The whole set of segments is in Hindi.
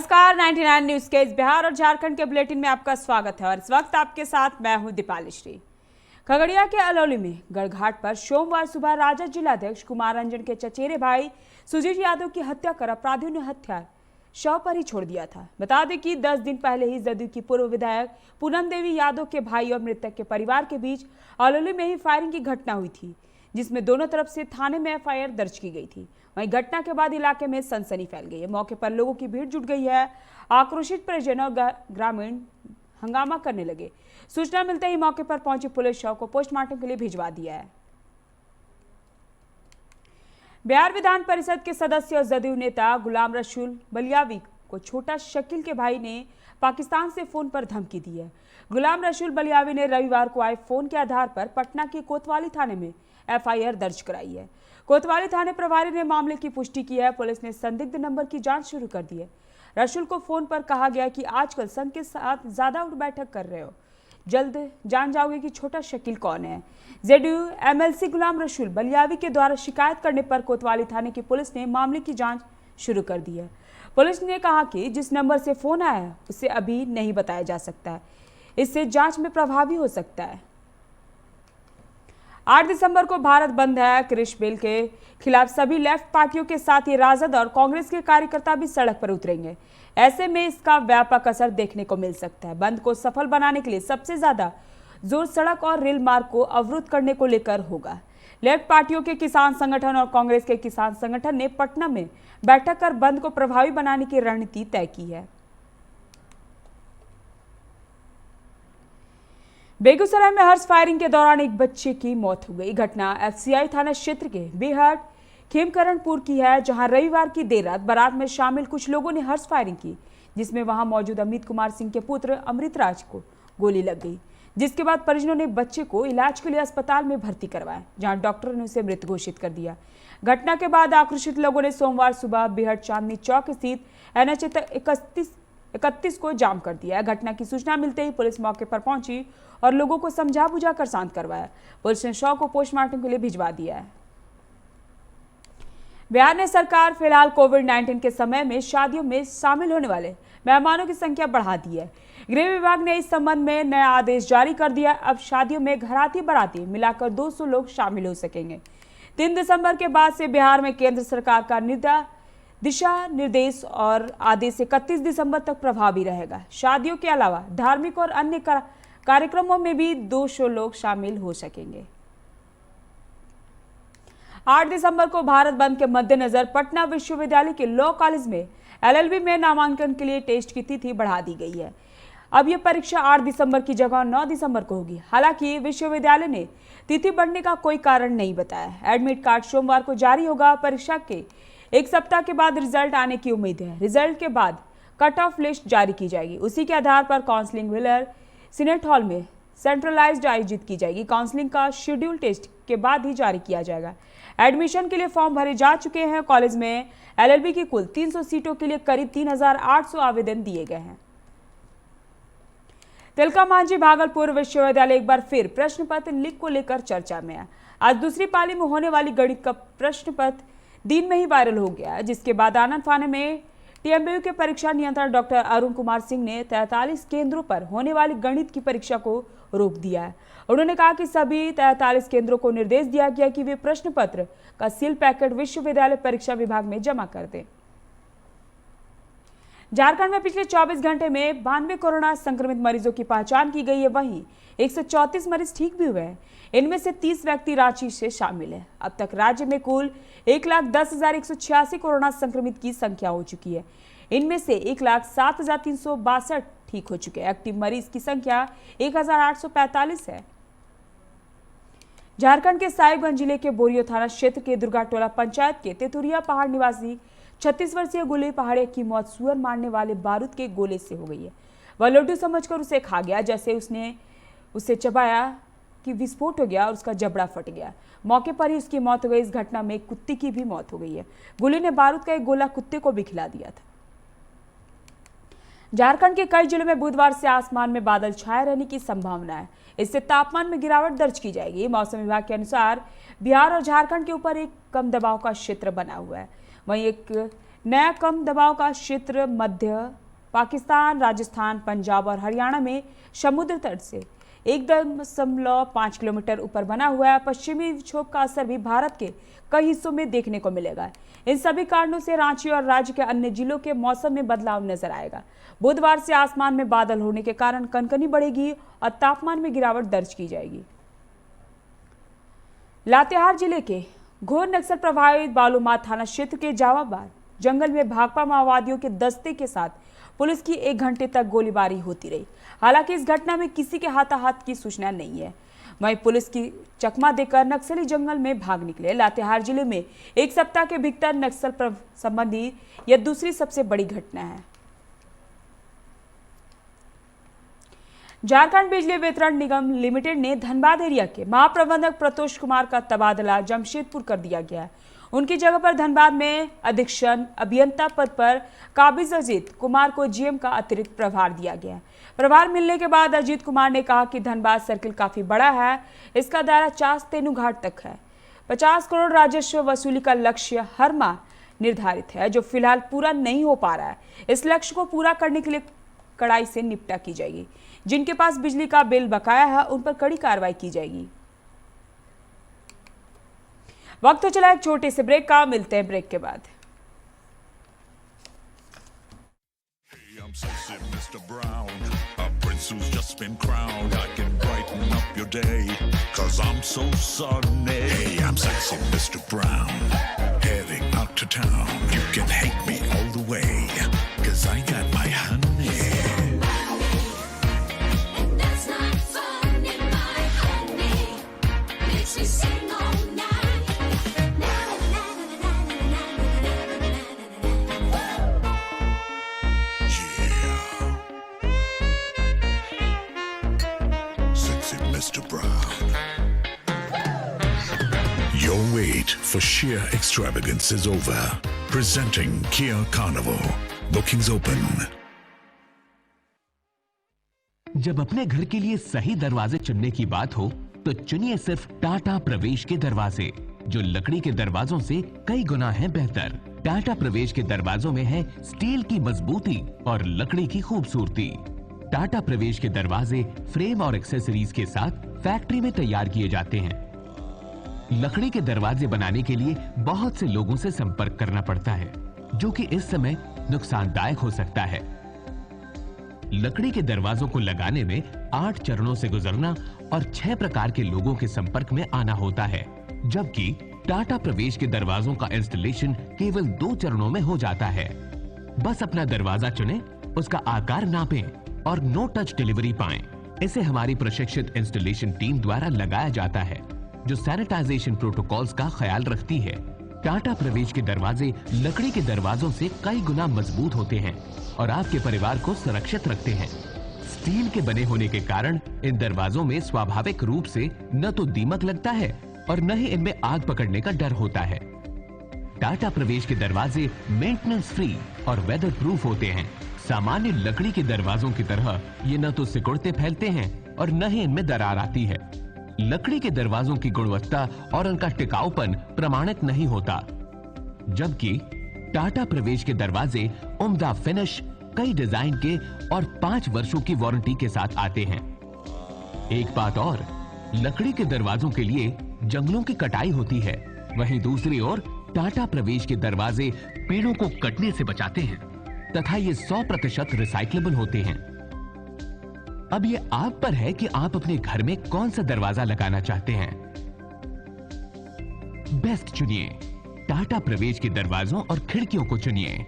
नमस्कार, 99 न्यूज के इस बिहार और झारखंड के बुलेटिन में आपका स्वागत है और इस वक्त आपके साथ मैं हूं दीपाली श्री। खगड़िया के अलौली में गढ़घाट पर सोमवार सुबह राजद जिलाध्यक्ष कुमार रंजन के चचेरे भाई सुजीत यादव की हत्या कर अपराधियों ने हथियार शव पर ही छोड़ दिया था। बता दें कि 10 दिन पहले ही जदयू की पूर्व विधायक पूनम देवी यादव के भाई और मृतक के परिवार के बीच अलौली में ही फायरिंग की घटना हुई थी, जिसमें दोनों तरफ से थाने में एफआईआर दर्ज की गई थी। वहीं घटना के बाद इलाके में सनसनी फैल गई है। मौके पर लोगों की भीड़ जुट गई है। आक्रोशित परिजन और ग्रामीण हंगामा करने लगे। सूचना मिलते ही मौके पर पहुंची पुलिस शव को पोस्टमार्टम के लिए भिजवा दिया है। बिहार विधान परिषद के सदस्य और जदयू नेता गुलाम रसूल बलियावी को छोटा शकील के भाई ने पाकिस्तान से फोन पर धमकी दी है। गुलाम रसूल बलियावी ने रविवार को आए फोन के आधार पर पटना के कोतवाली थाने में एफआईआर दर्ज कराई है। कोतवाली थाने प्रभारी ने मामले की पुष्टि की है। पुलिस ने संदिग्ध नंबर की जांच शुरू कर दी है। रसूल को फोन पर कहा गया कि आजकल संघ के साथ ज्यादा उठ बैठक कर रहे हो, जल्द जान जाओगे कि छोटा शकील कौन है। जेडीयू एमएलसी गुलाम रसूल बलियावी के द्वारा शिकायत करने पर कोतवाली थाने की पुलिस ने मामले की जांच शुरू कर दी है। पुलिस ने कहा कि जिस नंबर से फोन आया है उसे अभी नहीं बताया जा सकता है, इससे जांच में प्रभावी हो सकता है। 8 दिसंबर को भारत बंद है। कृषि बिल के खिलाफ सभी लेफ्ट पार्टियों के साथ ही राजद और कांग्रेस के कार्यकर्ता भी सड़क पर उतरेंगे। ऐसे में इसका व्यापक असर देखने को मिल सकता है। बंद को सफल बनाने के लिए सबसे ज्यादा जोर सड़क और रेल मार्ग को अवरुद्ध करने को लेकर होगा। लेफ्ट पार्टियों के किसान संगठन और कांग्रेस के किसान संगठन ने पटना में बैठक कर बंद को प्रभावी बनाने की रणनीति तय की है। बेगूसराय में हर्ष फायरिंग के दौरान एक बच्चे की मौत हो गई। घटना एफसीआई थाना क्षेत्र के बेहट खेमकरणपुर की है, जहां रविवार की देर रात बारात में शामिल कुछ लोगों ने हर्ष फायरिंग की, जिसमें वहां मौजूद अमित कुमार सिंह के पुत्र अमृतराज को गोली लग गई, जिसके बाद परिजनों ने बच्चे को इलाज के लिए अस्पताल में भर्ती करवाया, जहां डॉक्टर ने उसे मृत घोषित कर दिया। घटना के बाद आक्रोशित लोगों ने सोमवार सुबह बेहट चांदनी चौक स्थित NH 31 को जाम कर दिया है। घटना की सूचना मिलते ही पुलिस मौके पर पहुंची और लोगों को समझा बुझा कर शांत करवाया। पुलिस ने शव को पोस्टमार्टम के लिए भिजवा दिया है। बिहार ने सरकार फिलहाल कोविड-19 के समय में शादियों में शामिल होने वाले मेहमानों की संख्या बढ़ा दी है। गृह विभाग ने इस संबंध में नया आदेश जारी कर दिया। अब शादियों में घराती बाराती मिलाकर 200 लोग शामिल हो सकेंगे। 3 दिसंबर के बाद से बिहार में केंद्र सरकार का दिशा निर्देश और आदेश 31 दिसंबर तक प्रभावी रहेगा। शादियों के अलावा धार्मिक और अन्य कार्यक्रमों में भी 200 लोग शामिल हो सकेंगे। 8 दिसंबर को भारत बंद के मद्देनजर पटना विश्वविद्यालय के लॉ कॉलेज में LLB में नामांकन के लिए टेस्ट की तिथि बढ़ा दी गई है। अब यह परीक्षा 8 दिसंबर की जगह 9 दिसंबर को होगी। हालांकि विश्वविद्यालय ने तिथि बढ़ने का कोई कारण नहीं बताया। एडमिट कार्ड सोमवार को जारी होगा। परीक्षा के एक सप्ताह के बाद रिजल्ट आने की उम्मीद है। रिजल्ट के बाद कट ऑफ लिस्ट जारी की जाएगी। उसी के आधार पर काउंसलिंग व्हीलर सीनेट हॉल में सेंट्रलाइज्ड आयोजित की जाएगी। काउंसलिंग का शेड्यूल टेस्ट के बाद ही जारी किया जाएगा। एडमिशन के लिए फॉर्म भरे जा चुके हैं। कॉलेज में LLB की कुल 300 सीटों के लिए करीब 3800 आवेदन दिए गए हैं। तिलका मांझी भागलपुर विश्वविद्यालय एक बार फिर प्रश्न पत्र लीक को लेकर चर्चा में है। आज दूसरी पाली में होने वाली गणित का प्रश्न पत्र दिन में ही वायरल हो गया, जिसके बाद आनंद फाने में TMBU के परीक्षा नियंत्रक डॉक्टर अरुण कुमार सिंह ने 43 केंद्रों पर होने वाली गणित की परीक्षा को रोक दिया है। उन्होंने कहा कि सभी 43 केंद्रों को निर्देश दिया गया कि वे प्रश्न पत्र का सील पैकेट विश्वविद्यालय परीक्षा विभाग में जमा कर दें। झारखंड में पिछले 24 घंटे में 92 कोरोना संक्रमित मरीजों की पहचान की गई है। वहीं 134 मरीज ठीक भी हुए हैं। इनमें से 30 व्यक्ति रांची से शामिल है। अब तक राज्य में कुल 1,10,186 कोरोना संक्रमित की संख्या हो चुकी है। इनमें से 1,07,362 ठीक हो चुके हैं। एक्टिव मरीज की संख्या 1,845 है। झारखंड के साहिबगंज जिले के बोरियो थाना क्षेत्र के दुर्गाटोला पंचायत के तेतुरिया पहाड़ निवासी 36 वर्षीय गुले पहाड़े की मौत सुअर मारने वाले बारूद के गोले से हो गई है। वह लड्डू समझकर उसे खा गया। जैसे उसने उसे चबाया कि विस्फोट हो गया और उसका जबड़ा फट गया। मौके पर ही उसकी मौत हो गई। इस घटना में एक कुत्ते की भी मौत हो गई है। गुले ने बारूद का एक गोला कुत्ते को भी खिला दिया था। झारखंड के कई जिलों में बुधवार से आसमान में बादल छाए रहने की संभावना है। इससे तापमान में गिरावट दर्ज की जाएगी। मौसम विभाग के अनुसार बिहार और झारखंड के ऊपर एक कम दबाव का क्षेत्र बना हुआ है। वहीं एक नया कम दबाव का क्षेत्र मध्य पाकिस्तान, राजस्थान, पंजाब और हरियाणा में समुद्र तट से 1.5 किलोमीटर ऊपर बना हुआ है। पश्चिमी विक्षोभ का असर भी भारत के कई हिस्सों में देखने को मिलेगा। इन सभी कारणों से रांची और राज्य के अन्य जिलों के मौसम में बदलाव नजर आएगा। बुधवार से आसमान में बादल होने के कारण कनकनी बढ़ेगी और तापमान में गिरावट दर्ज की जाएगी। लातेहार जिले के घोर नक्सल प्रभावित बालूमाथ थाना क्षेत्र के जावाबाद जंगल में भाकपा माओवादियों के दस्ते के साथ पुलिस की 1 घंटे तक गोलीबारी होती रही। हालांकि इस घटना में किसी के हाथाहाथ की सूचना नहीं है। वहीं पुलिस की चकमा देकर नक्सली जंगल में भाग निकले। लातेहार जिले में एक सप्ताह के भीतर नक्सल संबंधी यह दूसरी सबसे बड़ी घटना है। झारखंड बिजली वितरण निगम लिमिटेड ने धनबाद एरिया के महाप्रबंधक प्रतोष कुमार का तबादला जमशेदपुर कर दिया गया है। उनकी जगह पर धनबाद में अधीक्षण अभियंता पद पर काबिज अजीत कुमार को जीएम का अतिरिक्त प्रभार दिया गया है। प्रभार मिलने के बाद अजीत कुमार ने कहा कि धनबाद सर्किल काफी बड़ा है, इसका दायरा चास तेनू घाट तक है। 50 करोड़ राजस्व वसूली का लक्ष्य हर माह निर्धारित है, जो फिलहाल पूरा नहीं हो पा रहा है। इस लक्ष्य को पूरा करने के लिए कड़ाई से निपटा की जाएगी। जिनके पास बिजली का बिल बकाया है उन पर कड़ी कार्रवाई की जाएगी। वक्त तो चला एक छोटे से ब्रेक का, मिलते हैं ब्रेक के बाद। Mr. Brown. Your wait for sheer extravagance is over. Presenting Kia Carnival. Bookings open. जब अपने घर के लिए सही दरवाजे चुनने की बात हो तो चुनिए सिर्फ टाटा प्रवेश के दरवाजे, जो लकड़ी के दरवाजों से कई गुना है बेहतर। टाटा प्रवेश के दरवाजों में है स्टील की मजबूती और लकड़ी की खूबसूरती। टाटा प्रवेश के दरवाजे फ्रेम और एक्सेसरीज के साथ फैक्ट्री में तैयार किए जाते हैं। लकड़ी के दरवाजे बनाने के लिए बहुत से लोगों से संपर्क करना पड़ता है, जो कि इस समय नुकसानदायक हो सकता है। लकड़ी के दरवाजों को लगाने में 8 चरणों से गुजरना और 6 प्रकार के लोगों के संपर्क में आना होता है, जबकि टाटा प्रवेश के दरवाजों का इंस्टॉलेशन केवल 2 चरणों में हो जाता है। बस अपना दरवाजा चुनें, उसका आकार नापें और नो टच डिलीवरी पाएं। इसे हमारी प्रशिक्षित इंस्टॉलेशन टीम द्वारा लगाया जाता है, जो सैनिटाइजेशन प्रोटोकॉल्स का ख्याल रखती है। टाटा प्रवेश के दरवाजे लकड़ी के दरवाजों से कई गुना मजबूत होते हैं और आपके परिवार को सुरक्षित रखते हैं। स्टील के बने होने के कारण इन दरवाजों में स्वाभाविक रूप से न तो दीमक लगता है और न ही इनमें आग पकड़ने का डर होता है। टाटा प्रवेश के दरवाजे मेंटेनेंस फ्री और वेदर प्रूफ होते हैं। सामान्य लकड़ी के दरवाजों की तरह ये न तो सिकुड़ते फैलते हैं और न ही इनमें दरार आती है। लकड़ी के दरवाजों की गुणवत्ता और उनका टिकाऊपन प्रमाणित नहीं होता, जबकि टाटा प्रवेश के दरवाजे उम्दा फिनिश, कई डिजाइन के और 5 वर्षों की वारंटी के साथ आते हैं। एक बात और, लकड़ी के दरवाजों के लिए जंगलों की कटाई होती है, वहीं दूसरी ओर टाटा प्रवेश के दरवाजे पेड़ों को कटने से बचाते हैं तथा ये 100% रिसाइक्लेबल होते हैं। अब ये आप पर है कि आप अपने घर में कौन सा दरवाजा लगाना चाहते हैं। बेस्ट चुनिए, टाटा प्रवेश के दरवाजों और खिड़कियों को चुनिए।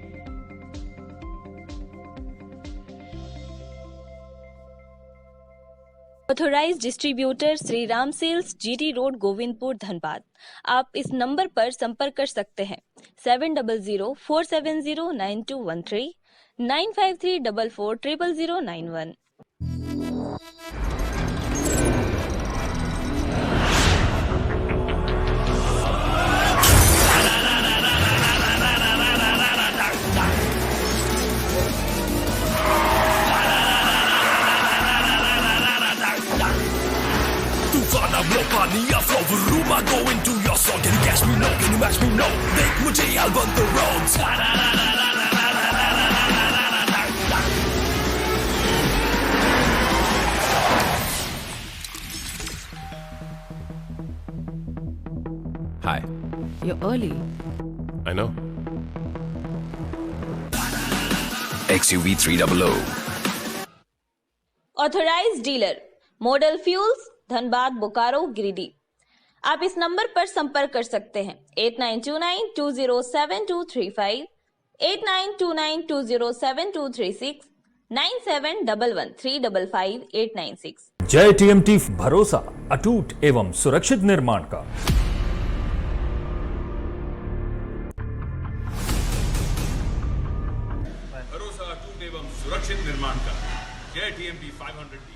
Authorised distributor Shri Ram sales, GT road, Govindpur, Dhanbad. आप इस नंबर पर संपर्क कर सकते हैं 7004709213 9534400091। Look on the floor, go into your your soul, can you catch me? No, can you match me? No, देख मुझे I'll run the roads. Hi. You're early. I know. XUV 300. Authorised dealer model fuels Dhanbad Bokaro Giridih. आप इस नंबर पर संपर्क कर सकते हैं 8929207235, 8929207236, 9711355896। जय टीएमटी, भरोसा अटूट एवं सुरक्षित निर्माण का। भरोसा अटूट एवं सुरक्षित निर्माण का। जय टीएमटी 500D।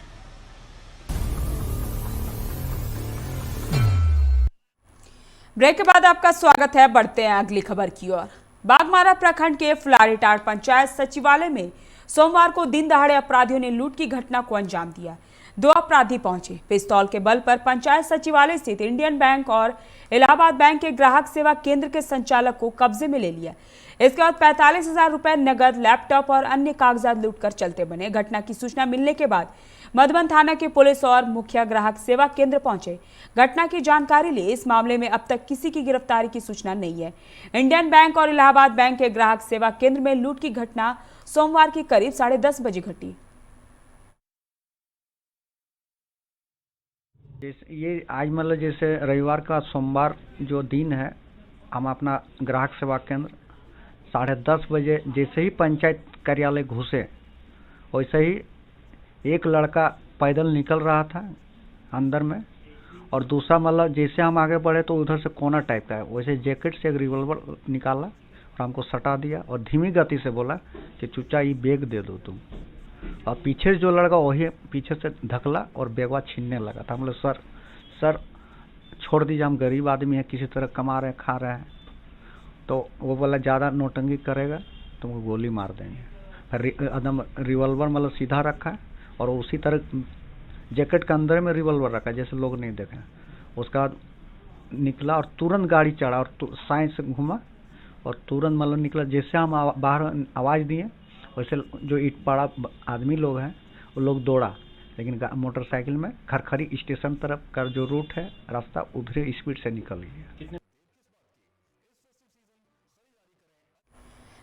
ब्रेक के बाद आपका स्वागत है। बढ़ते हैं अगली खबर की ओर। बागमारा प्रखंड के फुलारीटाट पंचायत सचिवालय में सोमवार को दिन दहाड़े अपराधियों ने लूट की घटना को अंजाम दिया। 2 अपराधी पहुंचे, पिस्तौल के बल पर पंचायत सचिवालय स्थित इंडियन बैंक और इलाहाबाद बैंक के ग्राहक सेवा केंद्र के संचालक को कब्जे में ले लिया। इसके बाद 45,000 रुपए नगद, लैपटॉप और अन्य कागजात लूटकर चलते बने। घटना की सूचना मिलने के बाद मधुबन थाना की पुलिस और मुखिया ग्राहक सेवा केंद्र पहुंचे। घटना की जानकारी ली। इस मामले में अब तक किसी की गिरफ्तारी की सूचना नहीं है। इंडियन बैंक और इलाहाबाद बैंक के ग्राहक सेवा केंद्र में लूट की घटना सोमवार की करीब 10:30 बजे घटी। ये आज मतलब जैसे रविवार का सोमवार जो दिन है, हम अपना ग्राहक सेवा केंद्र 10:30 बजे जैसे ही पंचायत कार्यालय घुसे, वैसे ही एक लड़का पैदल निकल रहा था अंदर में, और दूसरा मतलब जैसे हम आगे बढ़े तो उधर से कोना टाइप का है, वैसे जैकेट से एक रिवॉल्वर निकाला और हमको सटा दिया और धीमी गति से बोला कि चुचा ये बैग दे दो तुम। और पीछे जो लड़का वही पीछे से धकला और बैगवा छीनने लगा था। हम लोग सर छोड़ दीजिए, हम गरीब आदमी हैं, किसी तरह कमा रहे हैं, खा रहे हैं। तो वो बोला ज़्यादा नोटंगी करेगा तुमको गोली मार देंगे। फिर एकदम रिवॉल्वर मतलब सीधा रखा है और उसी तरह जैकेट के अंदर में रिवॉल्वर रखा जैसे लोग नहीं देखें। उसका बाद निकला और तुरंत गाड़ी चढ़ा और साइड से घूमा और तुरंत मतलब निकला। जैसे हम बाहर आवाज़ दिए वैसे जो ईटपाड़ा आदमी लोग हैं वो लोग दौड़ा, लेकिन मोटरसाइकिल में खरखरी स्टेशन तरफ का जो रूट है रास्ता उधर स्पीड से निकल गया।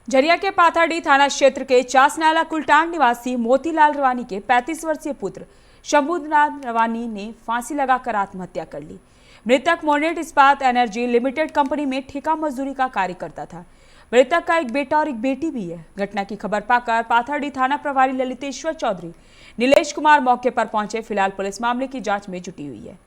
झरिया के पाथरडी थाना क्षेत्र के चासनाला कुलटांग निवासी मोतीलाल रवानी के 35 वर्षीय पुत्र शंभुनाथ रवानी ने फांसी लगाकर आत्महत्या कर ली। मृतक मोनेट इस्पात एनर्जी लिमिटेड कंपनी में ठेका मजदूरी का कार्य करता था। मृतक का एक बेटा और एक बेटी भी है। घटना की खबर पाकर पाथरडी थाना प्रभारी ललितेश्वर चौधरी, नीलेश कुमार मौके पर पहुंचे। फिलहाल पुलिस मामले की जांच में जुटी हुई है।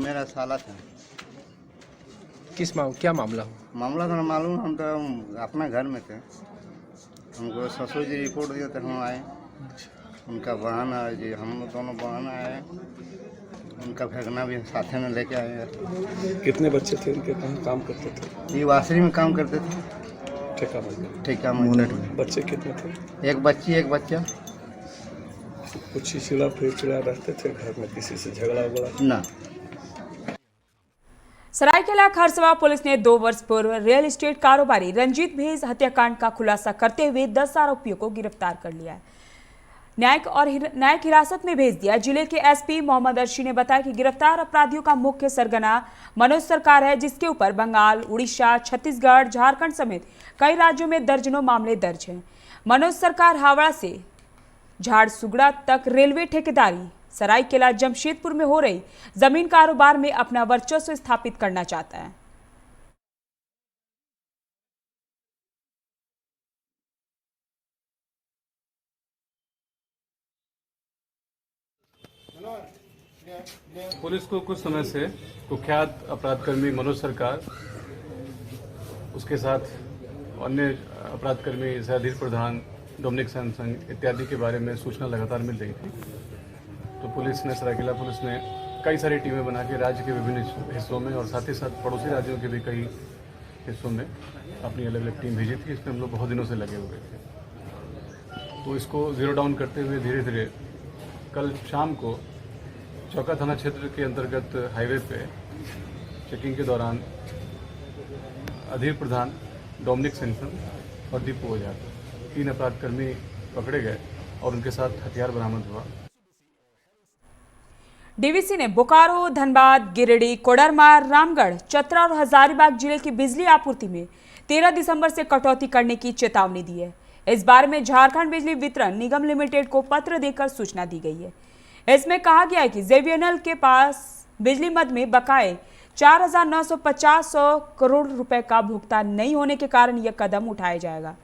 मेरा साला था। क्या मामला हो? मामला तो मालूम, हम तो अपना घर में थे। हमको ससुर जी रिपोर्ट दिया तो हम आए। उनका बहन है जी, हम दोनों बहन आए। उनका भगना भी साथ में लेके आए। कितने बच्चे थे उनके? कहाँ काम करते थे? ये वासरी में काम करते थे। ठेका मजदूर। बच्चे कितने थे? एक बच्ची एक बच्चा। कुछ चिड़ा रहते थे घर में, किसी से झगड़ा वगड़ा ना। सरायकेला खरसवा पुलिस ने 2 वर्ष पूर्व रियल एस्टेट कारोबारी रंजीत भेज हत्याकांड का खुलासा करते हुए 10 आरोपियों को गिरफ्तार कर लिया है। न्यायिक हिरासत में भेज दिया। जिले के एसपी मोहम्मद अर्शी ने बताया कि गिरफ्तार अपराधियों का मुख्य सरगना मनोज सरकार है, जिसके ऊपर बंगाल, उड़ीसा, छत्तीसगढ़, झारखंड समेत कई राज्यों में दर्जनों मामले दर्ज हैं। मनोज सरकार हावड़ा से झारसुगड़ा तक रेलवे ठेकेदारी, सरायकेला जमशेदपुर में हो रही जमीन कारोबार में अपना वर्चस्व स्थापित करना चाहता है। पुलिस को कुछ समय से कुख्यात अपराधकर्मी मनोज सरकार, उसके साथ अन्य अपराधकर्मी धीर प्रधान, डोमिनिक सैमसंग इत्यादि के बारे में सूचना लगातार मिल रही थी। तो पुलिस ने, सरायकेला पुलिस ने कई सारी टीमें बना के राज्य के विभिन्न हिस्सों में और साथ ही साथ पड़ोसी राज्यों के भी कई हिस्सों में अपनी अलग अलग टीम भेजी थी। इसमें हम लोग बहुत दिनों से लगे हुए थे। तो इसको ज़ीरो डाउन करते हुए धीरे धीरे कल शाम को चौका थाना क्षेत्र के अंतर्गत हाईवे पे चेकिंग के दौरान अधीर प्रधान, डोमिनिक सेंसन और दीपू ओझा 3 अपराधकर्मी पकड़े गए और उनके साथ हथियार बरामद हुआ। डीवीसी ने बोकारो, धनबाद, गिरिडीह, कोडरमा, रामगढ़, चतरा और हजारीबाग जिले की बिजली आपूर्ति में 13 दिसंबर से कटौती करने की चेतावनी दी है। इस बारे में झारखंड बिजली वितरण निगम लिमिटेड को पत्र देकर सूचना दी गई है। इसमें कहा गया है कि जेवीएनएल के पास बिजली मद में बकाए 4,950 करोड़ रुपए का भुगतान नहीं होने के कारण यह कदम उठाया जाएगा।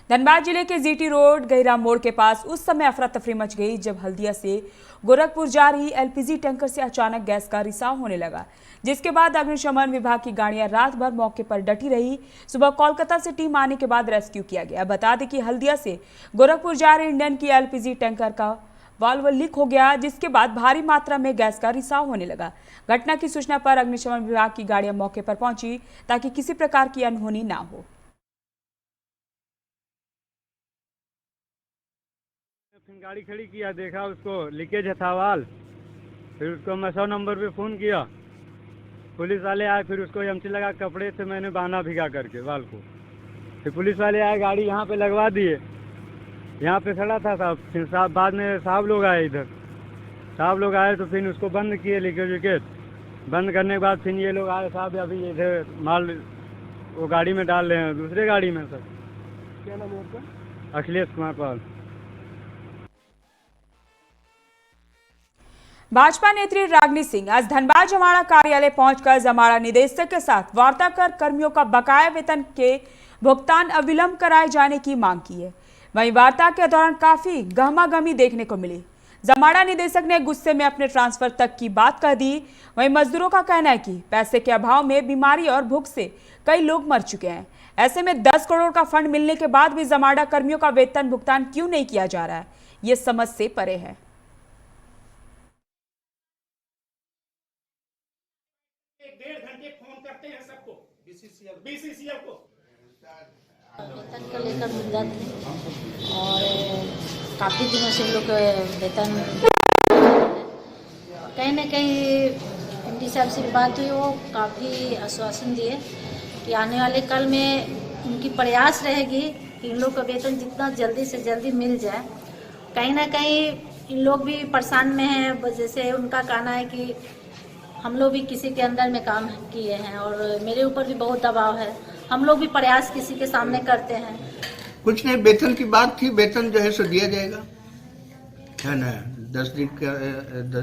धनबाद जिले के जीटी रोड गहिरा मोड़ के पास उस समय अफरा तफरी मच गई जब हल्दिया से गोरखपुर जा रही एलपीजी टैंकर से अचानक गैस का रिसाव होने लगा, जिसके बाद अग्निशमन विभाग की गाड़ियां रात भर मौके पर डटी रही। सुबह कोलकाता से टीम आने के बाद रेस्क्यू किया गया। बता दें कि हल्दिया से गोरखपुर जा रही इंडियन की एलपीजी टैंकर का वाल्व लीक हो गया, जिसके बाद भारी मात्रा में गैस का रिसाव होने लगा। घटना की सूचना पर अग्निशमन विभाग की गाड़ियां मौके पर पहुंची ताकि किसी प्रकार की अनहोनी ना हो। गाड़ी खड़ी किया, देखा उसको लीकेज था वाल, फिर उसको मैं 100 नंबर पे फ़ोन किया, पुलिस वाले आए, फिर उसको एमसी लगा कपड़े से मैंने बांधा भिगा करके वाल को। फिर पुलिस वाले आए, गाड़ी यहाँ पे लगवा दिए, यहाँ पे खड़ा था साहब। फिर साहब बाद में साहब लोग आए, इधर साहब लोग आए तो फिर उसको बंद किए, लीकेज विकेज बंद करने के बाद फिर ये लोग आए साहब, अभी इधर माल वो गाड़ी में डाल रहे हैं, दूसरे गाड़ी में। सर क्या नाम है आपका? अखिलेश कुमार पाल। भाजपा नेत्री रागिनी सिंह आज धनबाद जमाड़ा कार्यालय पहुंचकर जमाड़ा निदेशक के साथ वार्ता कर कर्मियों का बकाया वेतन के भुगतान अविलंब कराए जाने की मांग की है। वहीं वार्ता के दौरान काफी गहमागहमी देखने को मिली। जमाड़ा निदेशक ने गुस्से में अपने ट्रांसफर तक की बात कह दी। वहीं मजदूरों का कहना है कि पैसे के अभाव में बीमारी और भूख से कई लोग मर चुके हैं। ऐसे में 10 करोड़ का फंड मिलने के बाद भी जमाड़ा कर्मियों का वेतन भुगतान क्यों नहीं किया जा रहा है, ये समझ से परे है। 1.5 घंटे फोन करते हैं सबको, बीसीसीएल को वेतन को लेकर मुद्दा थे और काफ़ी दिनों से लोग वेतन कहीं ना कहीं एमडी साहब से बात हुई, वो काफ़ी आश्वासन दिए कि आने वाले कल में उनकी प्रयास रहेगी कि इन लोग का वेतन जितना जल्दी से जल्दी मिल जाए। कहीं ना कहीं इन लोग भी परेशान में हैं, जैसे उनका कहना है कि हम लोग भी किसी के अंदर में काम किए हैं और मेरे ऊपर भी बहुत दबाव है, हम लोग भी प्रयास किसी के सामने करते हैं। कुछ नहीं, वेतन की बात थी, वेतन जो है सो दिया जाएगा, है ना। 10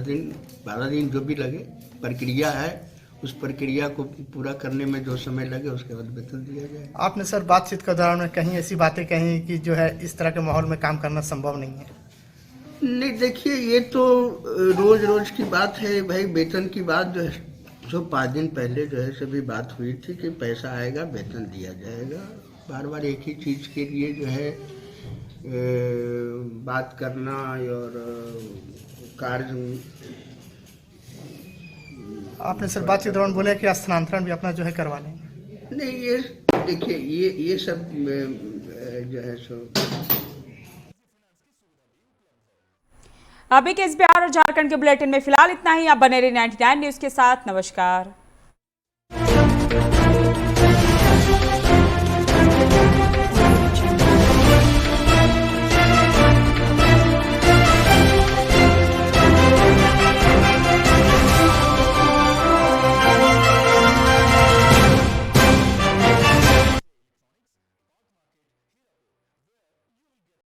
दिन 12 दिन जो भी लगे, प्रक्रिया है, उस प्रक्रिया को पूरा करने में जो समय लगे उसके बाद वेतन दिया जाएगा। आपने सर बातचीत के दौरान में कहीं ऐसी बातें कही कि जो है इस तरह के माहौल में काम करना संभव नहीं है? नहीं, देखिए ये तो रोज की बात है भाई। वेतन की बात जो है जो 5 दिन पहले जो है सभी बात हुई थी कि पैसा आएगा, वेतन दिया जाएगा। बार बार एक ही चीज़ के लिए जो है बात करना और कार्य। आपने सर बातचीत के दौरान बोला कि स्थानांतरण भी अपना जो है करवा लेंगे। नहीं, ये देखिए ये सब जो है सो। अभी के इस बिहार और झारखंड के बुलेटिन में फिलहाल इतना ही। आप बने रहिए 99 न्यूज के साथ। नमस्कार।